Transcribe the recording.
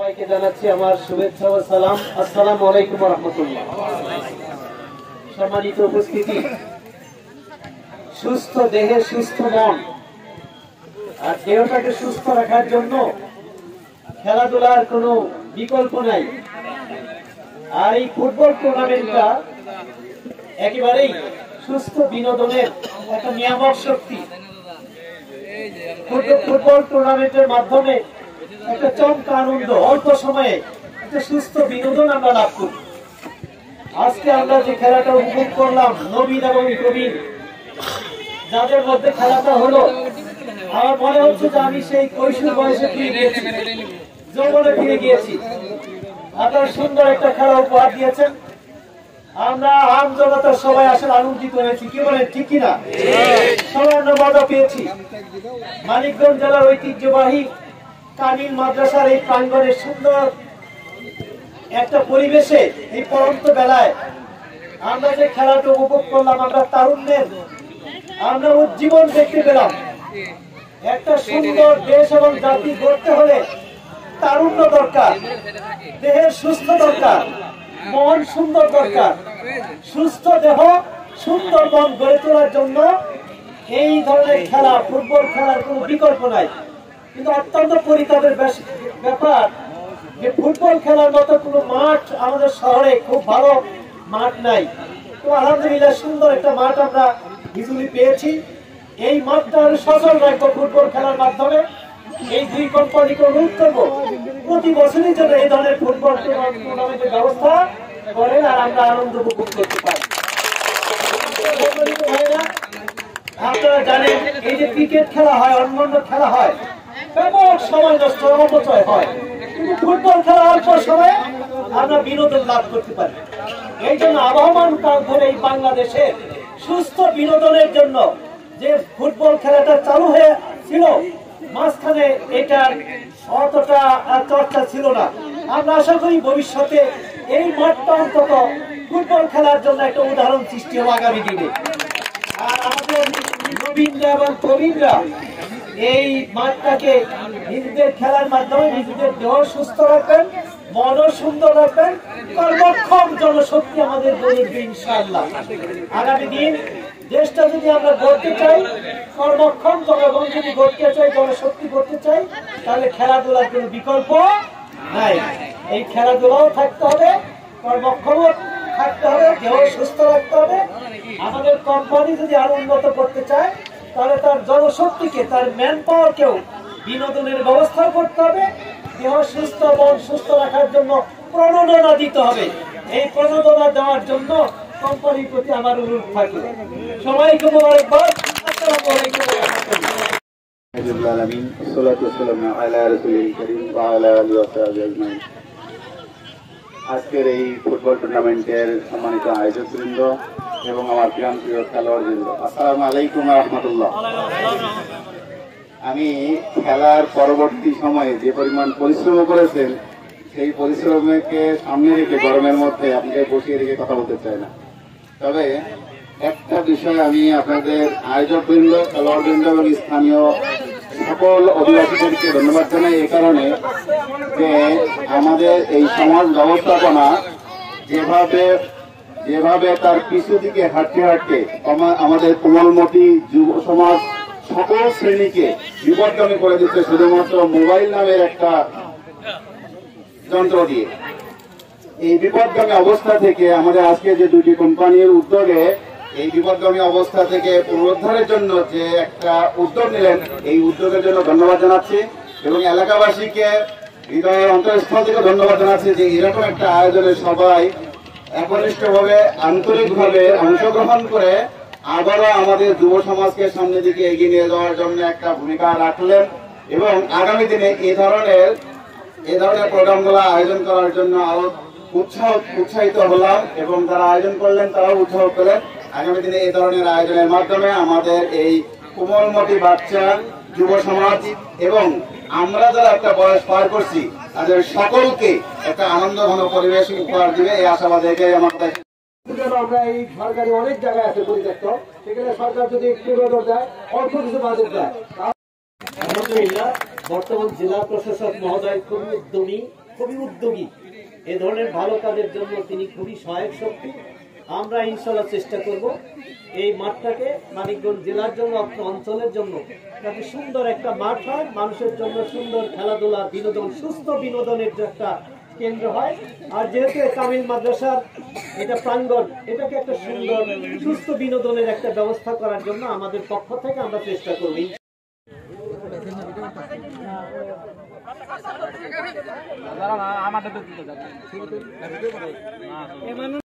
সবাইকে জানাচ্ছি আমার শুভেচ্ছা ও সালাম। আসসালামু আলাইকুম ওয়া রাহমাতুল্লাহ। সম্মানিত উপস্থিতি, সুস্থ দেহে সুস্থ মন, আর দেহটাকে সুস্থ রাখার জন্য খেলাধুলার কোনো বিকল্প নাই। আর এই ফুটবল টুর্নামেন্টটা একেবারেই সুস্থ বিনোদনের একটা নিয়ামক শক্তি। ফুটবল টুর্নামেন্টের মাধ্যমে একটা চমৎকার আনন্দ, অল্প সময়ে একটা সুস্থ বিনোদন আমরা লাভ করি। আজকে আমরা যে খেলাটা উপভোগ করলাম, নবীন এবং প্রবীণ যাদের মধ্যে খেলাটা হলো, আমার মনে হচ্ছে যে আমি সেই কৈশোর বয়সে ফিরে গিয়েছি, যৌবনে ফিরে গিয়েছি। আপনারা সুন্দর একটা খেলা উপহার দিয়েছেন। আমরা আম জনতা সবাই আসলে আনন্দিত হয়েছি, কি বলেন, ঠিক কিনা? সবাই আমরা মজা পেয়েছি। মানিকগঞ্জ জেলার ঐতিহ্যবাহী কামিল মাদ্রাসার এই প্রাঙ্গণে সুন্দর একটা পরিবেশে এই পরন্ত বেলায় আমরা যে খেলাটা উপভোগ করলাম, আমরা তারুণ্যের আমরা উজ্জীবন দেখতে পেলাম। একটা সুন্দর দেশ এবং জাতি গড়তে হলে তারুণ্য দরকার, দেহের সুস্থ দরকার, মন সুন্দর দরকার। সুস্থ দেহ সুন্দর মন গড়ে তোলার জন্য এই ধরনের খেলা, ফুটবল খেলার কোনো বিকল্প নাই। কিন্তু অত্যন্ত পরিতাপের ব্যাপার যে ফুটবল খেলার মতো কোনো মাঠ আমাদের শহরে খুব ভালো মাঠ নাই। তো আলহামদুলিল্লাহ সুন্দর একটা মাঠ আমরা হিজুলি পেয়েছি। এই মাঠটা সচল রাখবো ফুটবল খেলার মাধ্যমে। এই দুই কোম্পানিকে অনুরোধ করবো প্রতি বছরই যেন এই ধরনের ফুটবল টুর্নামেন্টের ব্যবস্থা করেন আর আমরা আনন্দ উপভোগ করতে পারি। আপনারা জানেন এই যে ক্রিকেট খেলা হয়, অন্যান্য খেলা হয়, ব্যাপক সময় নষ্ট অপচয় হয়, কিন্তু ফুটবল খেলা অল্প সময়ে আমরা বিনোদন লাভ করতে পারি। এই জন্য আবহমান কাল ধরে এই বাংলাদেশে সুস্থ বিনোদনের জন্য যে ফুটবল খেলাটা চালু হয়েছিল, মাঝখানে এটার অতটা চর্চা ছিল না। আমরা আশা করি ভবিষ্যতে এই মাঠটা অন্তত ফুটবল খেলার জন্য একটা উদাহরণ সৃষ্টি হবে আগামী দিনে। আর আমাদের নবীনরা এবং প্রবীণরা এই মাঠটাকে নিজেদের খেলার মাধ্যমে নিজেদের দেহ সুস্থ রাখবেন, মনও সুন্দর রাখবেন, কর্মক্ষম জনশক্তি আমাদের গড়ে উঠবে ইনশাআল্লাহ। আগামী দিন দেশটা যদি আমরা গড়তে চাই, কর্মক্ষম জনগণ যদি গড়তে চাই, জনশক্তি গড়তে চাই, তাহলে খেলাধুলার কোনো বিকল্প নাই। এই খেলাধুলাও থাকতে হবে, কর্মক্ষমও থাকতে হবে, দেহ সুস্থ রাখতে হবে। আমাদের কোম্পানি যদি আরো উন্নত করতে চায়, তাহলে তার জনশক্তিকে, তার ম্যান পাওয়ারকেও বিনোদনের ব্যবস্থা করতে হবে। দেহ সুস্থ, মন সুস্থ রাখার জন্য প্রণোদনা দিতে হবে। এই প্রণোদনা দেওয়ার জন্য কোম্পানির প্রতি আমার অনুরোধ থাকে। সবাইকে মোবারকবাদ। আসসালামু আলাইকুম ওয়া রাহমাতুল্লাহ। আজকের এই ফুটবল টুর্নামেন্টের সম্মানিত আয়োজকবৃন্দ এবং আমার প্রিয় খেলোয়াড়বৃন্দ, আসসালামু আলাইকুম ওয়া রাহমাতুল্লাহ। আমি খেলার পরবর্তী সময়ে যে পরিমাণ পরিশ্রম করেছেন, সেই পরিশ্রমকে সামনে রেখে গরমের মধ্যে আপনাকে বসিয়ে রেখে কথা বলতে চাই না। তবে একটা বিষয় আমি আপনাদের আয়োজকবৃন্দ, খেলোয়াড়বৃন্দ এবং স্থানীয় সকল অধিবাসীদেরকে ধন্যবাদ জানাই এই কারণে যে আমাদের এই সমাজ ব্যবস্থাপনা যেভাবে তার পিছু দিকে হাঁটতে হাঁটতে আমাদের কোমলমতি যুব সমাজ সকল শ্রেণীকে বিপদগামী করে দিচ্ছে শুধুমাত্র মোবাইল নামের একটা যন্ত্র দিয়ে। এই বিপদগামী অবস্থা থেকে আমাদের আজকে যে দুটি কোম্পানির উদ্যোগে এই বিপদগামী অবস্থা থেকে পুনরুদ্ধারের জন্য যে একটা উদ্যোগ নিলেন, এই উদ্যোগের জন্য ধন্যবাদ জানাচ্ছি এবং এলাকাবাসীকে হৃদয়ের অন্তঃস্থল থেকে ধন্যবাদ জানাচ্ছি যে এরকম একটা আয়োজনে সবাই একনিষ্ঠভাবে, আন্তরিকভাবে অংশগ্রহণ করে আবারও আমাদের যুব সমাজকে সামনের দিকে এগিয়ে নিয়ে যাওয়ার জন্য একটা ভূমিকা রাখলেন এবং আগামী দিনে এই ধরনের প্রোগ্রামগুলো আয়োজন করার জন্য আরো উৎসাহিত হলাম এবং যারা আয়োজন করলেন তারাও উৎসাহ পেলেন। আগামী দিনে এই ধরনের আয়োজনের মাধ্যমে আমাদের এই কোমলমতি বাচ্চা, যুব সমাজ এবং আমরা যারা একটা বয়স পার করছি তাদের সকলকে একটা আনন্দঘন পরিবেশ উপহার দিবে এই আশাবাদ রেখে আমাদের আমরা এই সরকারি অনেক জায়গায় আছে পরিত্যক্ত, সেখানে সরকার যদি একটু নজর দেয়, অল্প কিছু বাজেট দেয়। আলহামদুলিল্লাহ বর্তমান জেলা প্রশাসক মহোদয় খুবই উদ্যমী খুবই উদ্যোগী, এ ধরনের ভালো কাজের জন্য তিনি খুবই সহায়ক শক্তি। আমরা ইনশাল্লাহ চেষ্টা করব এই মাঠটাকে মানিকগঞ্জ জেলার জন্য, আপনার অঞ্চলের জন্য যাতে সুন্দর একটা মাঠ হয়, মানুষের জন্য সুন্দর খেলাধুলা, বিনোদন, সুস্থ বিনোদনের যে একটা কেন্দ্র হয়। আর যেহেতু কামিল মাদ্রাসার এটা প্রাঙ্গণ, এটাকে একটা সুন্দর সুস্থ বিনোদনের একটা ব্যবস্থা করার জন্য আমাদের পক্ষ থেকে আমরা চেষ্টা করব। আমাদের